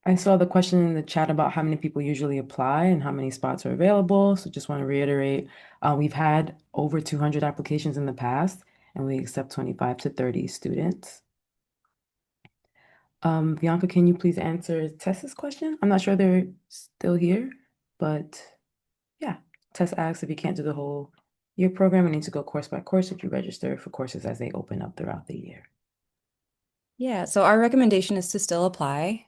I saw the question in the chat about how many people usually apply and how many spots are available. So just want to reiterate, we've had over 200 applications in the past, and we accept 25 to 30 students. Bianca, can you please answer Tessa's question? I'm not sure they're still here, but yeah. Tessa asks if you can't do the whole year program and need to go course by course if you register for courses as they open up throughout the year. Yeah, so our recommendation is to still apply.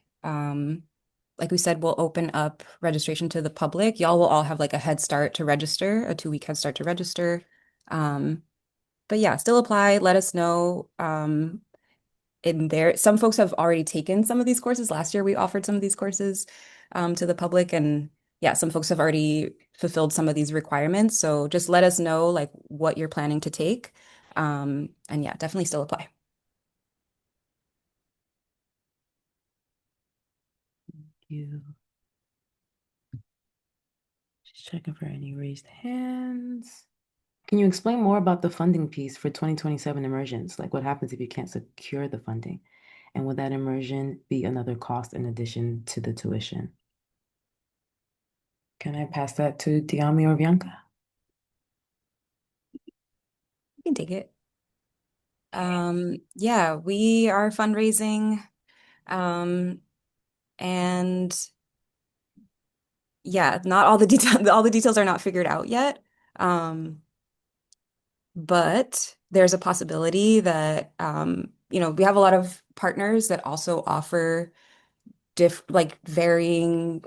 Like we said, we'll open up registration to the public. Y'all will all have like a head start to register, a 2-week head start to register. Um, but yeah, still apply. Let us know. In there, some folks have already taken some of these courses. Last year, we offered some of these courses to the public, and yeah, some folks have already fulfilled some of these requirements. So just let us know like what you're planning to take. And yeah, definitely still apply. You just checking for any raised hands. Can you explain more about the funding piece for 2027 immersions? Like what happens if you can't secure the funding? And would that immersion be another cost in addition to the tuition? Can I pass that to Diami or Bianca? You can take it. Yeah, we are fundraising, um, and yeah, not all the detail, all the details are not figured out yet. Um, but there's a possibility that, we have a lot of partners that also offer like varying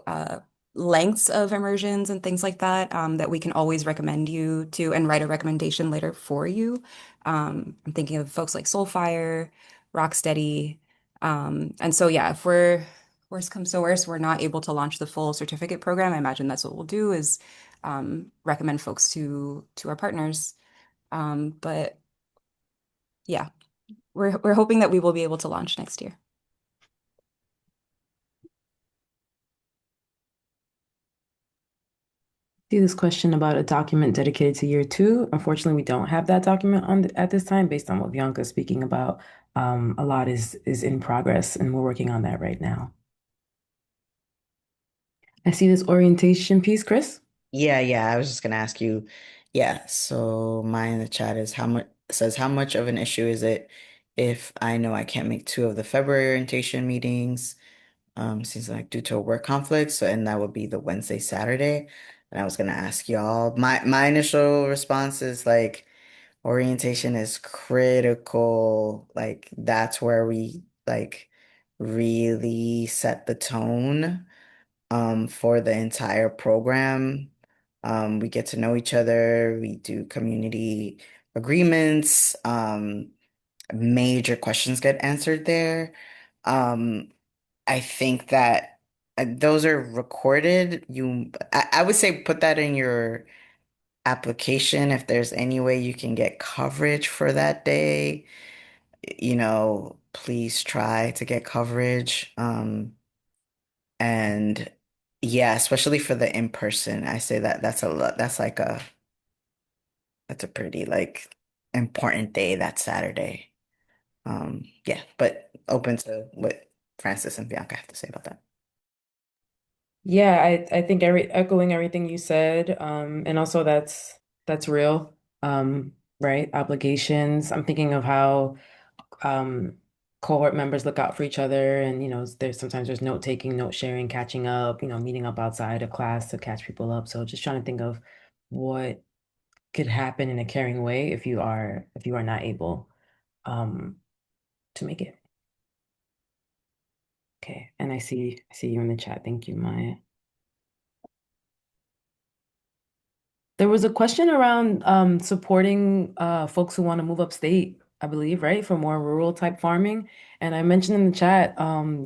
lengths of immersions and things like that, that we can always recommend you to and write a recommendation later for you. I'm thinking of folks like Soulfire, Rocksteady. And so yeah, if we're worst comes to worst, we're not able to launch the full certificate program, I imagine that's what we'll do is recommend folks to our partners. But yeah, we're hoping that we will be able to launch next year. See this question about a document dedicated to year two. Unfortunately, we don't have that document at this time based on what Bianca is speaking about. A lot is in progress and we're working on that right now. I see this orientation piece, Chris. Yeah, I was just gonna ask you. Yeah, so mine in the chat is how much says how much of an issue is it if I know I can't make two of the February orientation meetings? Seems like due to a work conflict, so and that would be the Wednesday, Saturday. And I was gonna ask y'all. My initial response is like orientation is critical. Like that's where we like really set the tone for the entire program. We get to know each other, we do community agreements, major questions get answered there. Um, I think that those are recorded. I would say put that in your application if there's any way you can get coverage for that day. Please try to get coverage. And yeah, especially for the in-person, I say that that's a lot. That's a pretty like important day that Saturday. Yeah, but open to what Francis and Bianca have to say about that. Yeah, I think echoing everything you said, and also that's real, right? Obligations. I'm thinking of how um cohort members look out for each other, and there's note taking, note sharing, catching up, meeting up outside of class to catch people up. So just trying to think of what could happen in a caring way if you are not able um to make it. Okay, and I see you in the chat. Thank you, Maya. There was a question around supporting folks who want to move upstate, I believe, right? For more rural type farming. And I mentioned in the chat,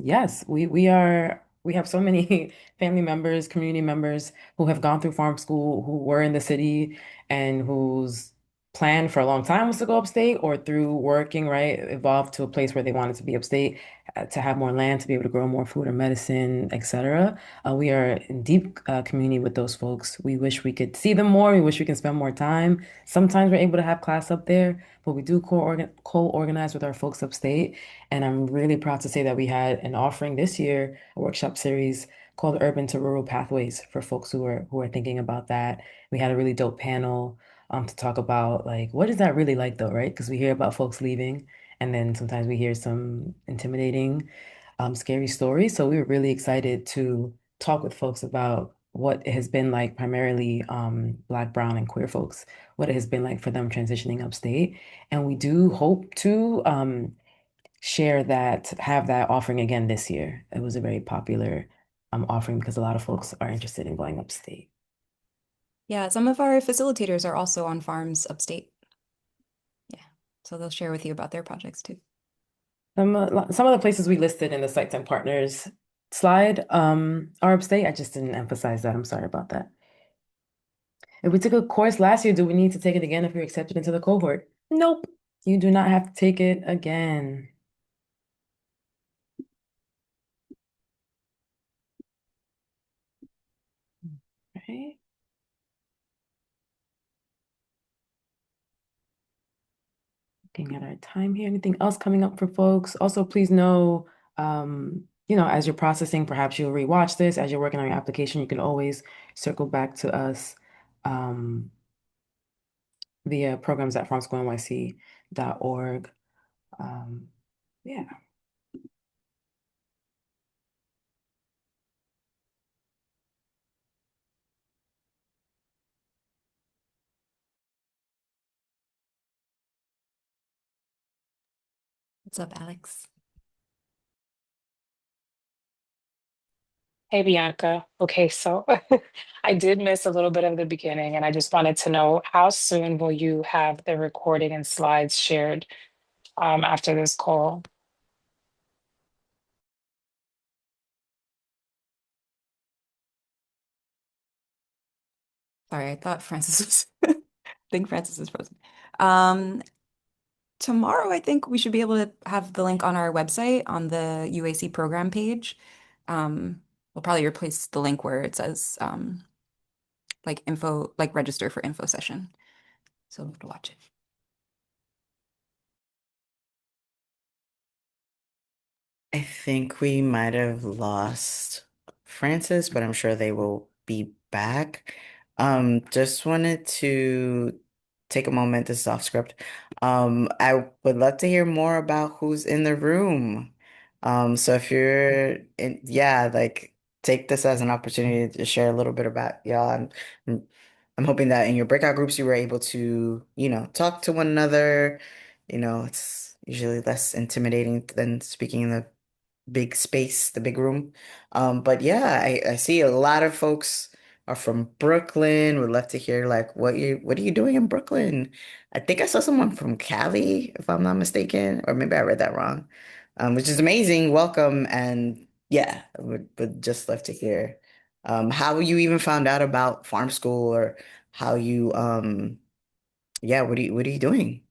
yes, we are we have so many family members, community members who have gone through farm school, who were in the city and whose plan for a long time was to go upstate or through working, right, evolved to a place where they wanted to be upstate, to have more land, to be able to grow more food or medicine, etc. We are in deep community with those folks. We wish we could see them more. We wish we can spend more time. Sometimes we're able to have class up there, but we do co-organize with our folks upstate. And I'm really proud to say that we had an offering this year, a workshop series called Urban to Rural Pathways for folks who are thinking about that. We had a really dope panel to talk about like what is that really like though, right? Because we hear about folks leaving, and then sometimes we hear some intimidating, scary stories. So we were really excited to talk with folks about what it has been like, primarily Black, Brown, and queer folks, what it has been like for them transitioning upstate. And we do hope to share that, have that offering again this year. It was a very popular offering because a lot of folks are interested in going upstate. Yeah, some of our facilitators are also on farms upstate. Yeah, so they'll share with you about their projects too. Some of the places we listed in the Sites and Partners slide are upstate. I just didn't emphasize that. I'm sorry about that. If we took a course last year, do we need to take it again if you're accepted into the cohort? Nope. You do not have to take it again. Right? Looking at our time here. Anything else coming up for folks? Also, please know, as you're processing, perhaps you'll rewatch this. As you're working on your application, you can always circle back to us um, via programs at farmschoolnyc.org. Um, yeah. What's up, Alex? Hey Bianca. Okay, so I did miss a little bit of the beginning, and I just wanted to know how soon will you have the recording and slides shared after this call? Sorry, I thought Francis was I think Francis is frozen. Um, Tomorrow, I think we should be able to have the link on our website on the UAC program page. We'll probably replace the link where it says like info, like register for info session. So we'll have to watch it. I think we might have lost Francis, but I'm sure they will be back. Just wanted to take a moment, this is off script. I would love to hear more about who's in the room. So if you're in, yeah, like take this as an opportunity to share a little bit about y'all. I'm I'm hoping that in your breakout groups you were able to, talk to one another. It's usually less intimidating than speaking in the big space, the big room. But yeah, I see a lot of folks are from Brooklyn. Would love to hear like what are you doing in Brooklyn? I think I saw someone from Cali, if I'm not mistaken, or maybe I read that wrong. Which is amazing. Welcome, and yeah, I would just love to hear how you even found out about farm school, or how you yeah, what are you doing?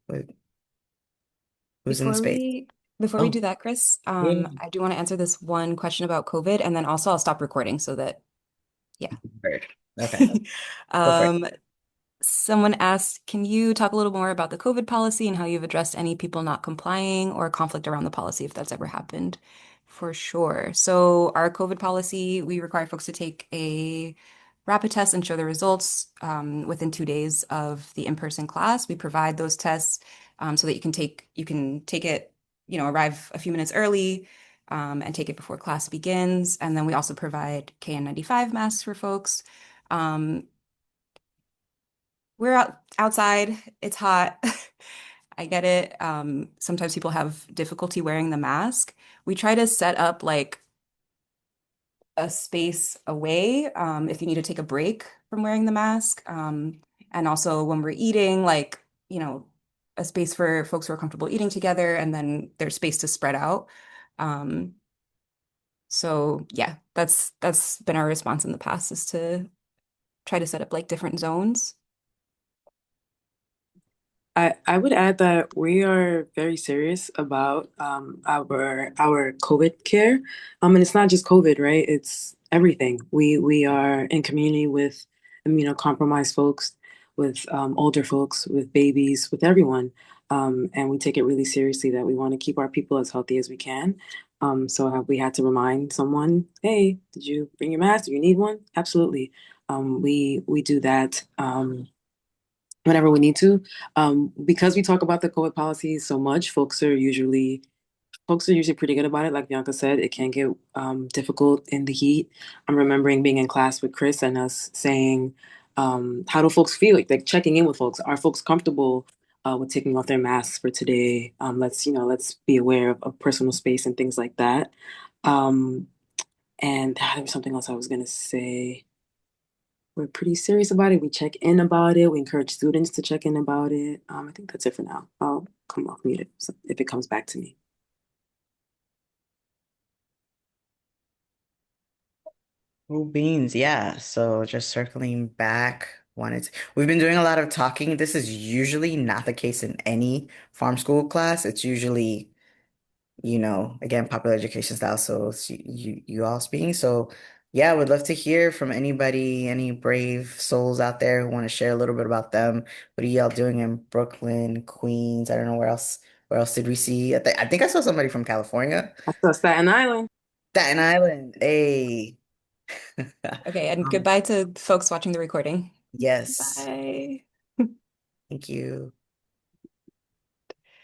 Who's in the Before space? we before we Oh, do that, Chris, yeah. I do want to answer this one question about COVID, and then also I'll stop recording so that yeah. Heard. Okay, go for it. Um, Someone asked, can you talk a little more about the COVID policy and how you've addressed any people not complying or conflict around the policy if that's ever happened? For sure. So our COVID policy, we require folks to take a rapid test and show the results within 2 days of the in-person class. We provide those tests so that you can take it, arrive a few minutes early and take it before class begins. And then we also provide KN95 masks for folks. Um, we're outside. It's hot. I get it. Sometimes people have difficulty wearing the mask. We try to set up like a space away if you need to take a break from wearing the mask. And also when we're eating, like, a space for folks who are comfortable eating together, and then there's space to spread out. Um, So yeah, that's been our response in the past is to try to set up like different zones. I would add that we are very serious about our COVID care. And it's not just COVID, right? It's everything. We are in community with immunocompromised folks, with older folks, with babies, with everyone. And we take it really seriously that we want to keep our people as healthy as we can. So have we had to remind someone, hey, did you bring your mask? Do you need one? Absolutely. We do that. Whenever we need to. Because we talk about the COVID policies so much, folks are usually pretty good about it. Like Bianca said, it can get difficult in the heat. I'm remembering being in class with Chris and us saying, how do folks feel? Like checking in with folks. Are folks comfortable with taking off their masks for today? Let's be aware of personal space and things like that. Um, and there was something else I was gonna say. We're pretty serious about it. We check in about it. We encourage students to check in about it. I think that's it for now. I'll come off mute if it comes back to me. Cool beans, yeah. So just circling back, we've been doing a lot of talking. This is usually not the case in any farm school class. It's usually, again, popular education style. So it's you all speaking. So yeah, I would love to hear from anybody, any brave souls out there who want to share a little bit about them. What are y'all doing in Brooklyn, Queens? I don't know where else. Where else did we see? I think I saw somebody from California. I saw Staten Island. Staten Island. Hey. Okay, and Um, goodbye to folks watching the recording. yes. Bye. Thank you.